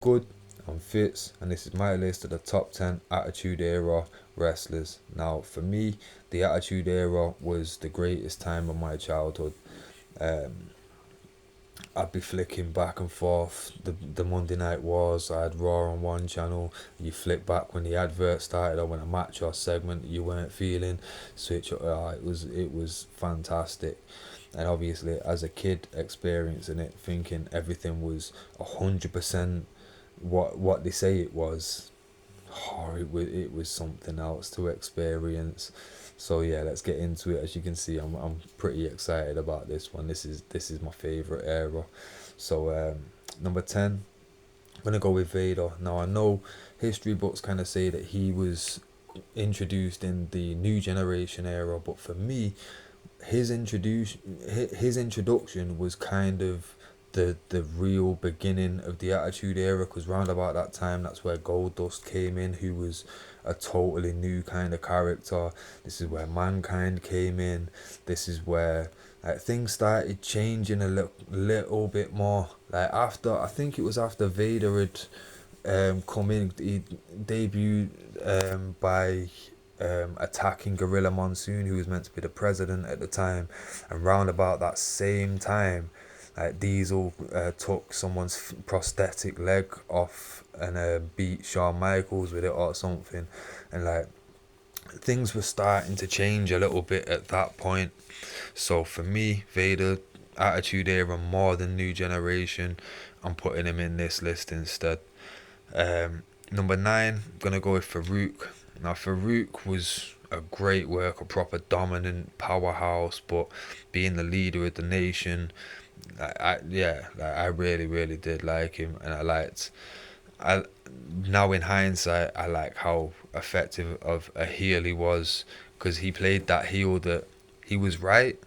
Good, I'm Fitz, and this is my list of the top 10 Attitude Era wrestlers. Now, for me, the Attitude Era was the greatest time of my childhood. Um, I'd be flicking back and forth the Monday Night Wars. I had Raw on one channel. You flick back when the advert started or when a match or segment you weren't feeling. Switch. It was fantastic. And obviously, as a kid experiencing it, thinking everything was 100% what they say it was. Oh, it was something else to experience. So yeah, let's get into it. As you can see, I'm pretty excited about this one. This is my favorite era. So number 10, I'm gonna go with Vader. Now I know history books kind of say that he was introduced in the new generation era, but for me, his introduction was kind of the real beginning of the Attitude Era, because round about that time, that's where Goldust came in, who was a totally new kind of character. This is where Mankind came in. This is where things started changing a little bit more. Like after, I think it was after Vader had come in, he debuted by attacking Gorilla Monsoon, who was meant to be the president at the time, and round about that same time, like Diesel took someone's prosthetic leg off and beat Shawn Michaels with it or something, and like things were starting to change a little bit at that point. So for me, Vader, Attitude Era more than New Generation. I'm putting him in this list instead. Number 9, I'm gonna go with Farouk. Now Farouk was a great worker, proper dominant powerhouse, but being the leader of the nation, I really did like him, and I now in hindsight, I like how effective of a heel he was, because he played that heel that he was right.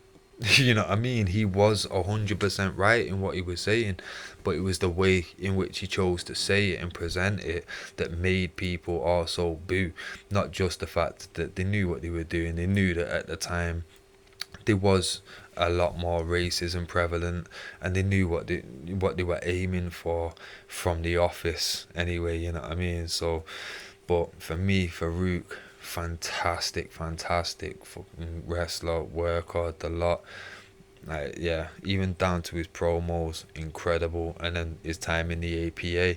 You know what I mean? He was 100% right in what he was saying, but it was the way in which he chose to say it and present it that made people also boo. Not just the fact that they knew what they were doing, they knew that at the time there was a lot more racism prevalent, and they knew what they were aiming for from the office anyway. You know what I mean? So, but for me, Farouk, fantastic fucking wrestler, worker, the lot. Like, yeah, even down to his promos, incredible, and then his time in the APA.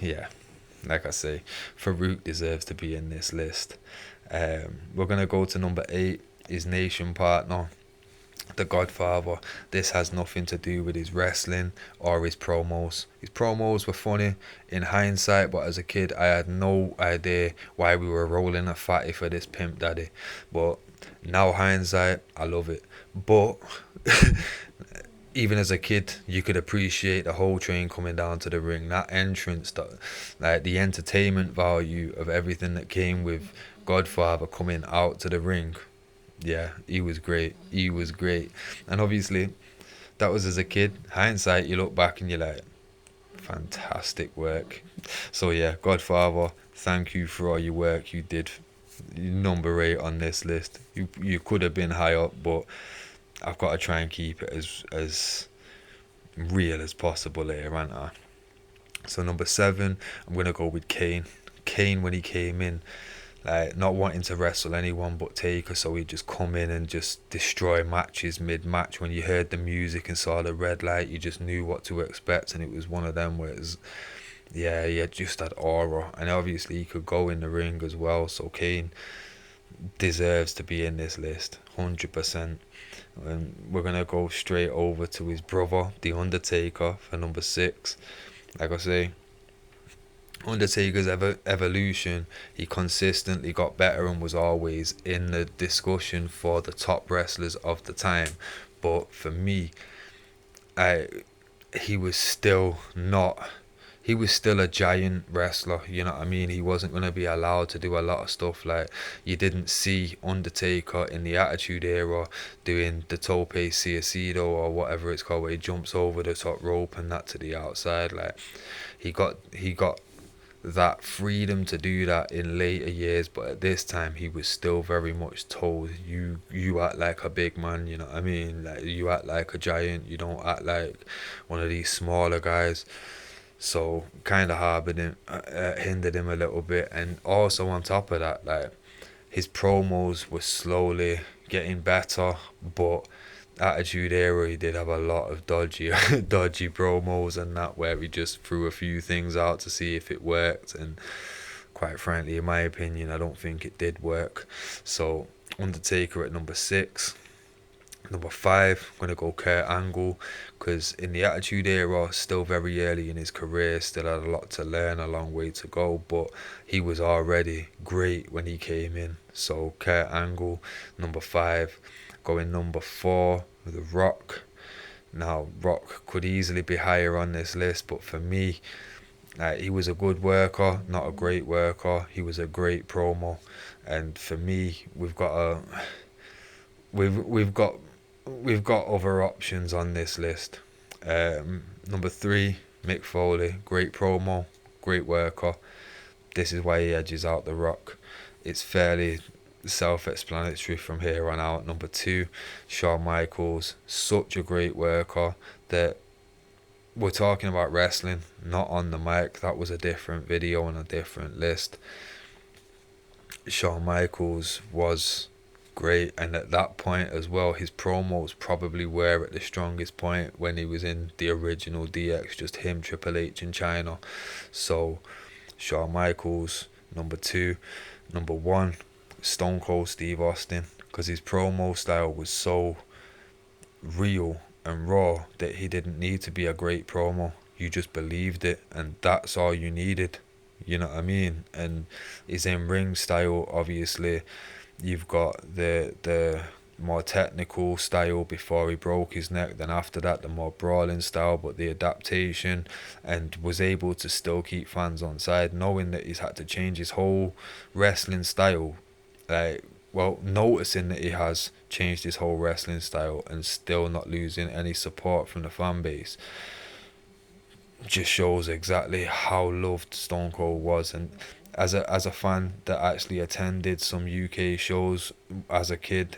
Yeah, like I say, Farouk deserves to be in this list. We're gonna go to number 8. His nation partner, the Godfather. This has nothing to do with his wrestling or his promos. His promos were funny in hindsight, but as a kid, I had no idea why we were rolling a fatty for this pimp daddy. But now hindsight, I love it. But even as a kid, you could appreciate the whole train coming down to the ring. That entrance, like the entertainment value of everything that came with Godfather coming out to the ring. Yeah, he was great. He was great. And obviously, that was as a kid. Hindsight, you look back and you're like, fantastic work. So yeah, Godfather, thank you for all your work you did. Number 8 on this list. You could have been high up, but I've got to try and keep it as real as possible here, aren't I? So number 7, I'm gonna go with Kane. Kane when he came in, like not wanting to wrestle anyone but Taker, so he'd just come in and just destroy matches mid-match. When you heard the music and saw the red light, you just knew what to expect, and it was one of them where it's, yeah, he had just that aura, and obviously he could go in the ring as well. So Kane deserves to be in this list, 100%. And we're gonna go straight over to his brother, The Undertaker, for number 6. Like I say, Undertaker's evolution, he consistently got better and was always in the discussion for the top wrestlers of the time. But for me, I he was still not. He was still a giant wrestler, you know what I mean? He wasn't going to be allowed to do a lot of stuff. Like, you didn't see Undertaker in the Attitude Era doing the Tope Suicida or whatever it's called, where he jumps over the top rope and that to the outside. Like, he got that freedom to do that in later years, but at this time he was still very much told, you act like a big man, you know what I mean? Like, you act like a giant, you don't act like one of these smaller guys. So kind of hindered him a little bit. And also on top of that, like his promos were slowly getting better, but Attitude Era, he did have a lot of dodgy, dodgy promos and that, where he just threw a few things out to see if it worked. And quite frankly, in my opinion, I don't think it did work. So Undertaker at number 6. Number 5, I'm going to go Kurt Angle, because in the Attitude Era, still very early in his career, still had a lot to learn, a long way to go, but he was already great when he came in. So Kurt Angle, number 5. Going number 4, The Rock. Now, Rock could easily be higher on this list, but for me, he was a good worker, not a great worker. He was a great promo, and for me, we've got we've got other options on this list. Number 3, Mick Foley, great promo, great worker. This is why he edges out The Rock. It's fairly self-explanatory from here on out. Number 2, Shawn Michaels, such a great worker that we're talking about wrestling, not on the mic. That was a different video on a different list. Shawn Michaels was great, and at that point as well, his promos probably were at the strongest point when he was in the original DX, just him, Triple H, and China. So Shawn Michaels, number 2. Number 1, Stone Cold Steve Austin, because his promo style was so real and raw that he didn't need to be a great promo. You just believed it, and that's all you needed. You know what I mean? And his in-ring style, obviously, you've got the more technical style before he broke his neck. Then after that, the more brawling style, but the adaptation, and was able to still keep fans on side, knowing that he's had to change his whole wrestling style. Like, well, noticing that he has changed his whole wrestling style and still not losing any support from the fan base, just shows exactly how loved Stone Cold was. And as a fan that actually attended some UK shows as a kid,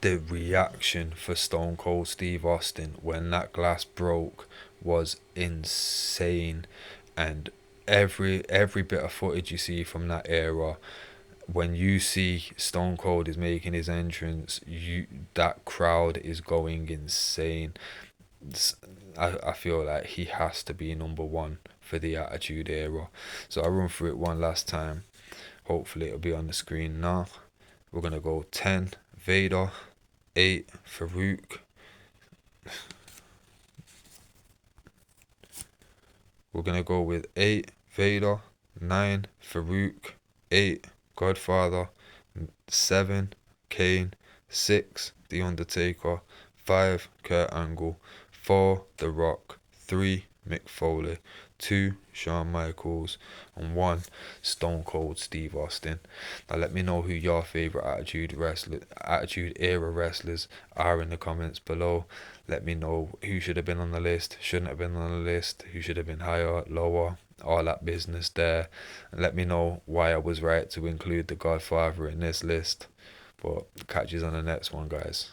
the reaction for Stone Cold Steve Austin when that glass broke was insane. And every bit of footage you see from that era, when you see Stone Cold is making his entrance, that crowd is going insane. I feel like he has to be number 1 for the Attitude Era. So I'll run through it one last time. Hopefully it'll be on the screen now. We're going to go 10, Vader. 8, Farouk. We're going to go with 8, Vader. 9, Farouk. 8, Godfather. 7, Kane. 6, The Undertaker. 5, Kurt Angle. 4, The Rock. 3, Mick Foley. 2, Shawn Michaels, and 1, Stone Cold Steve Austin. Now let me know who your favourite Attitude Era wrestlers are in the comments below. Let me know who should have been on the list, shouldn't have been on the list, who should have been higher, lower, all that business there. And let me know why I was right to include The Godfather in this list. But catch you on the next one, guys.